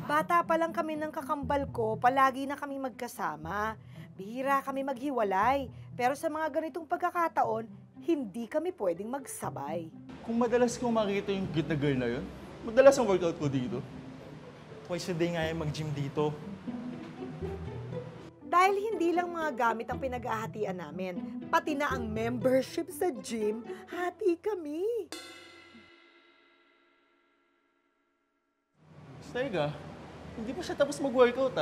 Bata pa lang kami ng kakambal ko, palagi na kami magkasama. Bihira kami maghiwalay. Pero sa mga ganitong pagkakataon, hindi kami pwedeng magsabay. Kung madalas kong makita yung cute na girl na yun, madalas ang workout ko dito. Twice a day nga yung mag-gym dito. Dahil hindi lang mga gamit ang pinag-ahatian namin, pati na ang membership sa gym, hati kami. Teka, hindi pa siya tapos mag-workout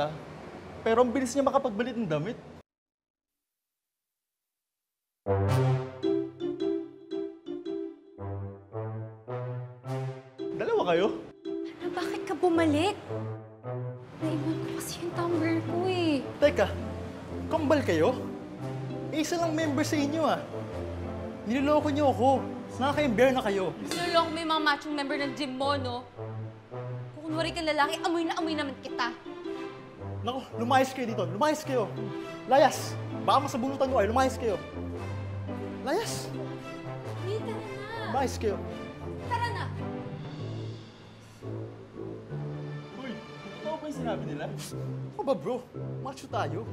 Pero ang bilis niya makapagbalit ng damit. Dalawa kayo? Bakit ka bumalik? Naiwan ko kasi yung tumbler ko eh. Teka, kambal kayo? Isa lang member sa inyo Niloloko niyo ako. Nakaka-embear na kayo. Sinulong mo yung mga machong member ng gym mo, no? Kung kunwari kang lalaki, amoy na amoy naman kita. Naku, lumayas kayo dito. Lumayas kayo. Layas, baka masabunutan ko lumayas kayo. Layas, Hey, tara na! lumayas kayo. Tara na! Uy, totoo ba yung sinabi nila? Ako ba bro? Macho tayo.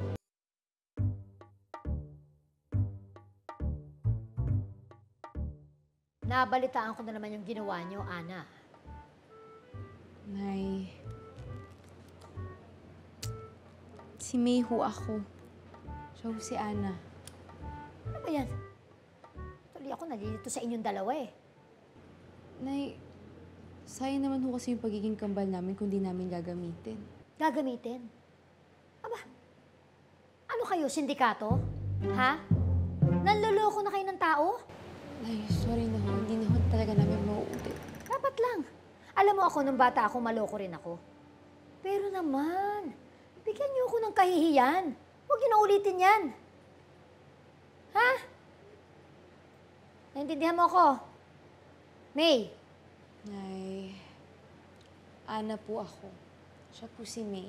Nabalitaan ko na naman yung ginawa niyo, Ana. Nay, si May ho ako. Siya ho si Ana. Ano ba yan? Tuloy ako nalilito sa inyong dalawa eh. Nay, sayang naman ho kasi yung pagiging kambal namin kung di namin gagamitin. Gagamitin. Aba, ano kayo, sindikato? Ha? Nanloloko na kayo ng tao? Nay, sorry na ho. Hindi na ho talaga namin mauulit. Dapat lang. Alam mo ako, nung bata ako, maloko rin ako. Pero naman, bigyan niyo ako ng kahihiyan. Huwag niyo na ulitin yan. Ha? Naintindihan mo ako? May, Nay, Ana po ako. Siya po si May.